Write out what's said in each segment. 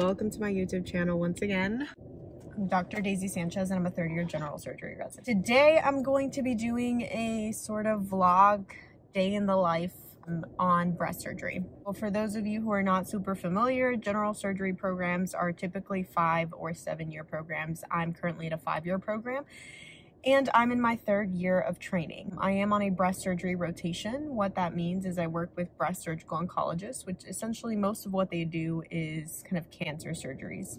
welcome to my YouTube channel once again. I'm Dr. Daisy Sanchez and I'm a third-year general surgery resident. Today I'm going to be doing a sort of vlog day in the life on breast surgery. Well, for those of you who are not super familiar, general surgery programs are typically 5 or 7 year programs. I'm currently at a 5-year program. And I'm in my 3rd year of training. I am on a breast surgery rotation. What that means is I work with breast surgical oncologists, which essentially most of what they do is kind of cancer surgeries.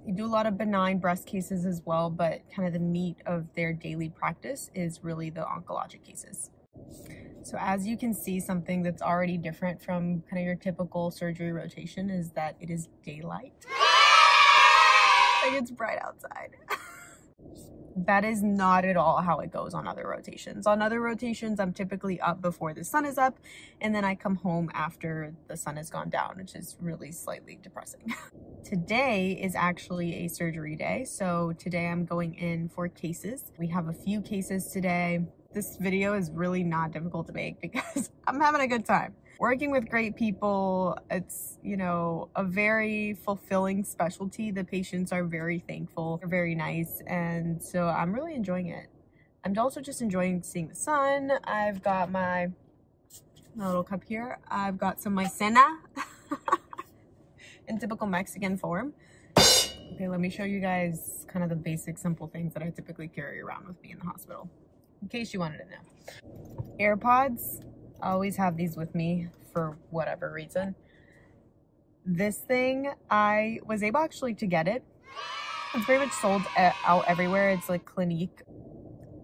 They do a lot of benign breast cases as well, but kind of the meat of their daily practice is really the oncologic cases. So as you can see, something that's already different from kind of your typical surgery rotation is that it is daylight. Like it's bright outside. That is not at all how it goes on other rotations. On other rotations, I'm typically up before the sun is up, and then I come home after the sun has gone down, which is really slightly depressing. Today is actually a surgery day, so today I'm going in for cases. We have a few cases today. This video is really not difficult to make because I'm having a good time. Working with great people, it's, you know, a very fulfilling specialty. The patients are very thankful, they're very nice, and so I'm really enjoying it. I'm also just enjoying seeing the sun. I've got my little cup here. I've got some maicena in typical Mexican form. Okay, let me show you guys kind of the basic simple things that I typically carry around with me in the hospital, in case you wanted to know. AirPods. I always have these with me for whatever reason. This thing, I was able actually to get it. It's pretty much sold out everywhere. It's like Clinique.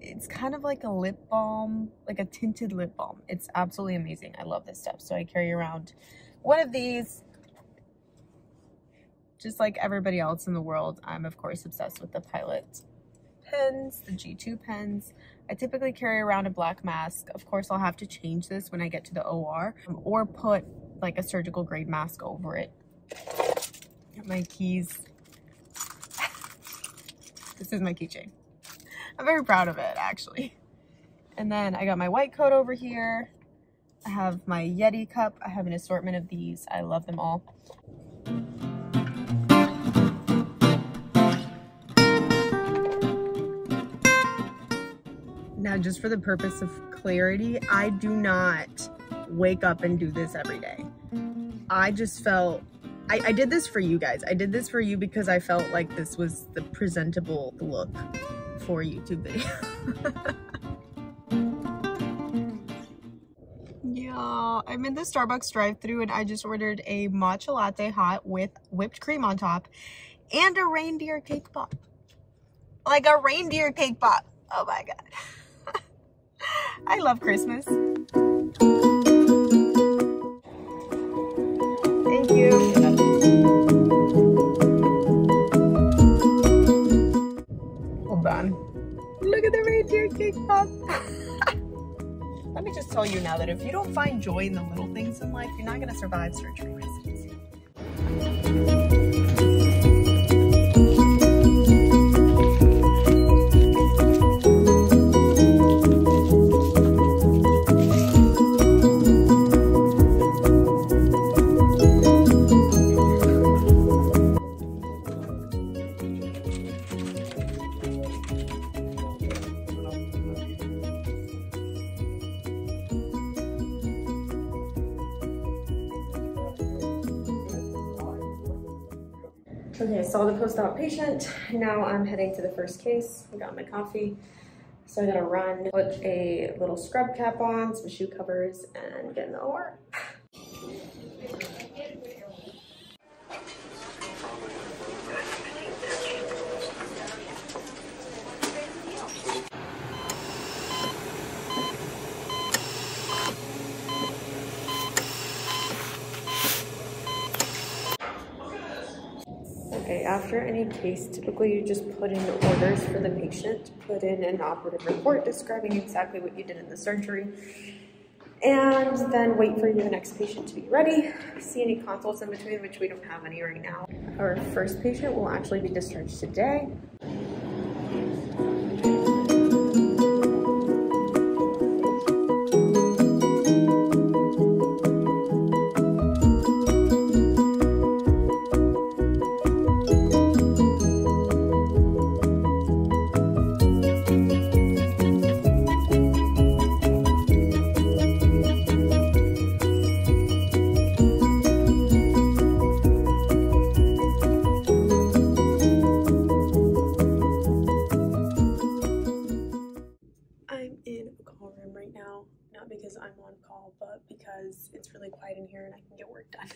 It's kind of like a lip balm, like a tinted lip balm. It's absolutely amazing. I love this stuff. So I carry around one of these. Just like everybody else in the world, I'm of course obsessed with the Pilot pens, the G2 pens. I typically carry around a black mask. Of course, I'll have to change this when I get to the OR or put like a surgical grade mask over it. Got my keys. This is my keychain. I'm very proud of it, actually. And then I got my white coat over here. I have my Yeti cup. I have an assortment of these. I love them all. Now, just for the purpose of clarity, I do not wake up and do this every day. I just felt, I did this for you guys. I did this for you because I felt like this was the presentable look for a YouTube video. Yeah, I'm in the Starbucks drive-thru and I just ordered a matcha latte hot with whipped cream on top and a reindeer cake pop. Like a reindeer cake pop. Oh my God. I love Christmas. Thank you. Hold on. Look at the reindeer cake pop. Let me just tell you now that if you don't find joy in the little things in life, you're not going to survive surgery residency. Okay, I saw the post-op patient. Now I'm heading to the first case. I got my coffee. So I gotta run, put a little scrub cap on, some shoe covers, and get in the OR. Okay, after any case, typically you just put in orders for the patient, put in an operative report describing exactly what you did in the surgery, and then wait for your next patient to be ready. See any consults in between, which we don't have any right now. Our first patient will actually be discharged today. now, not because I'm on call, but because it's really quiet in here and I can get work done.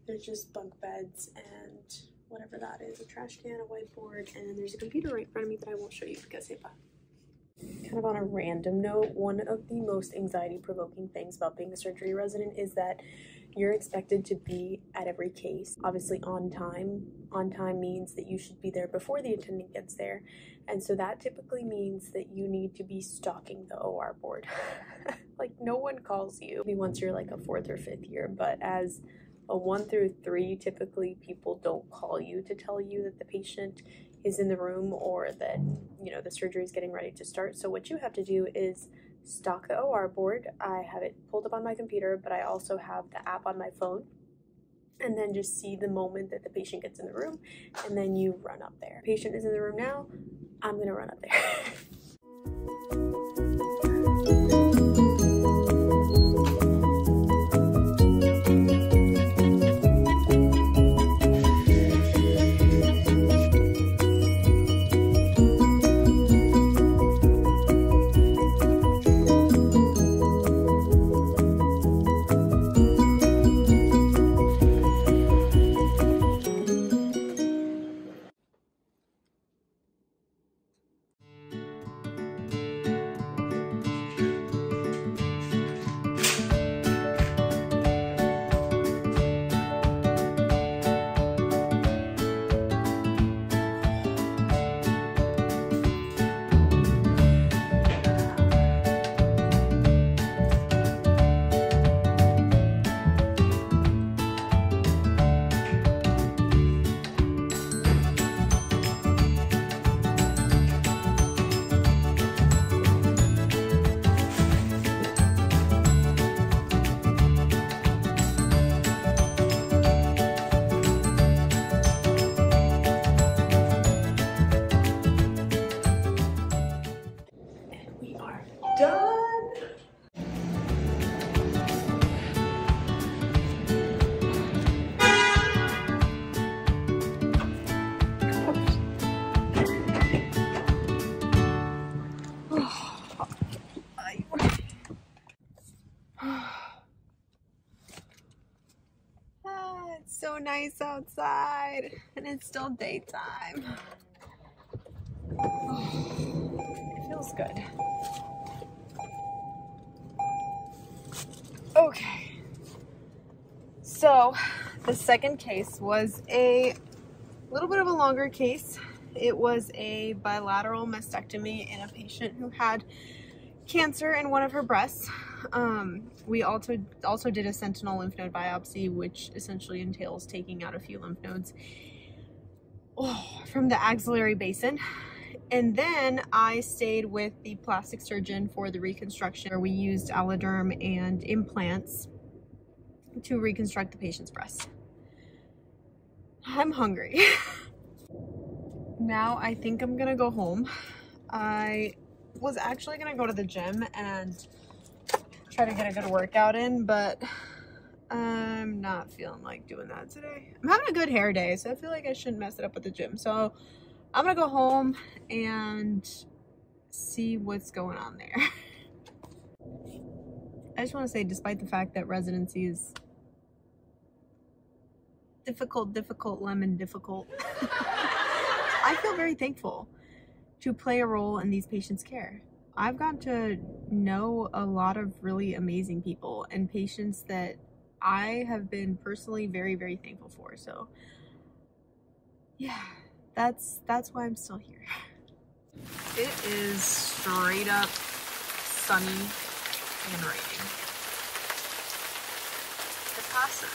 There's just bunk beds and whatever that is, a trash can, a whiteboard, and then there's a computer right in front of me that I won't show you because kind of on a random note, one of the most anxiety-provoking things about being a surgery resident is that you're expected to be at every case, obviously on time. On time means that you should be there before the attendant gets there. And so that typically means that you need to be stalking the OR board. Like, no one calls you, maybe once you're like a 4th or 5th year, but as a 1 through 3, typically people don't call you to tell you that the patient is in the room or that, you know, the surgery is getting ready to start. So what you have to do is stalk the OR board. I have it pulled up on my computer, but I also have the app on my phone, and then just see the moment that the patient gets in the room, and then you run up there. Patient is in the room now, I'm gonna run up there. It's so nice outside and it's still daytime. It feels good. Okay, so the second case was a little bit of a longer case. It was a bilateral mastectomy in a patient who had cancer in one of her breasts. We also did a sentinel lymph node biopsy, which essentially entails taking out a few lymph nodes from the axillary basin. And then I stayed with the plastic surgeon for the reconstruction, where we used alloderm and implants to reconstruct the patient's breast. I'm hungry. Now I think I'm gonna go home. I was actually gonna go to the gym and try to get a good workout in, but I'm not feeling like doing that today. I'm having a good hair day, so I feel like I shouldn't mess it up at the gym. So I'm gonna go home and see what's going on there. I just want to say, despite the fact that residency is difficult, I feel very thankful to play a role in these patients' care. I've gotten to know a lot of really amazing people and patients that I have been personally very, very thankful for. So yeah, that's why I'm still here. It is straight up sunny and raining. It's awesome.